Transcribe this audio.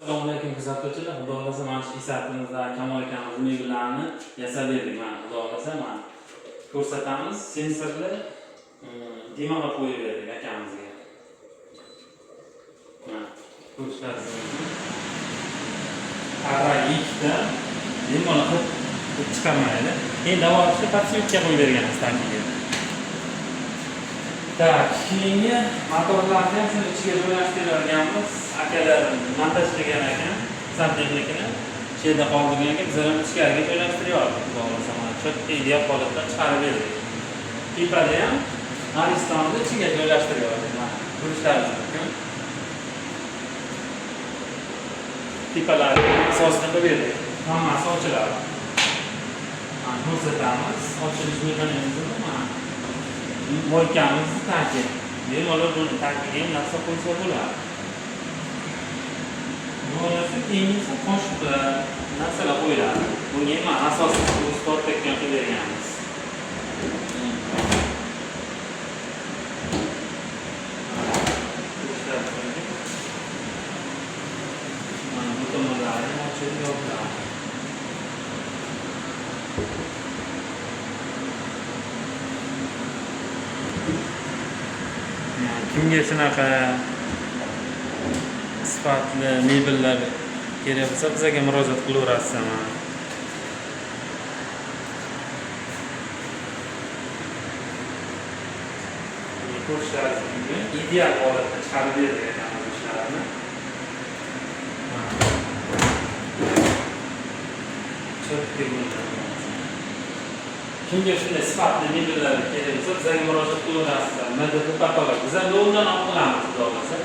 Assalomu alaykum kuzatuvchilar. Xudo xolasa mana shu isatimizda Kamol akamiz mebellarni yasab berdik. Mana xudo xolasa mana ko'rsatamiz. Sensorli demaga qo'yib berdik akamizga. Mana ko'rishlaringiz mumkin. Qarra ikkita demalar qilib chiqarmaydi. Endi davolashga podsyutka qo'yib berganmiz tankiga. Tak, keyingi motorlarni ham shuni ichiga joylashtirganmiz. Akalarim montaj qilgan ekan, santexnikini shu yerda qoldirgan ekan, biz ham ichkariga joylashtiryapmiz. Xudo xolasa mana shu ideal holatda chiqarib berdik. Tepada ham Aristonni ichiga joylashtiryapmiz. Mana ko'rishlaringiz mumkin. Tepalari asosini qilib berdik. Hammasi ochiladi. Mana ko'rsatamiz. Ochilish mexanizmi mana moykamiz tanki. Bemalol buni tankiga ham narsa qo'ysa bo'ladi. Bunisi keyingi qo'shib narsalar qo'yiladi. Bunga ham asosiy ustod tekkan qilib berganmiz. Mana bu tomonlari ham ochilib yopiladi. Kimga shunaqa sifatli mebellar kerak bo'lsa bizga murojaat qilaverasiz. Ko'rishlaringiz mumkin. Ideal holatda chiqarib berdik ekanmiz ishlarni. Kimga shunday sifatli mebellar kerak bo'lsa bizga murojaat qilaverasiz. Madad patolog. Biz ham yo'ldan olib qilamiz, xudo xolasa.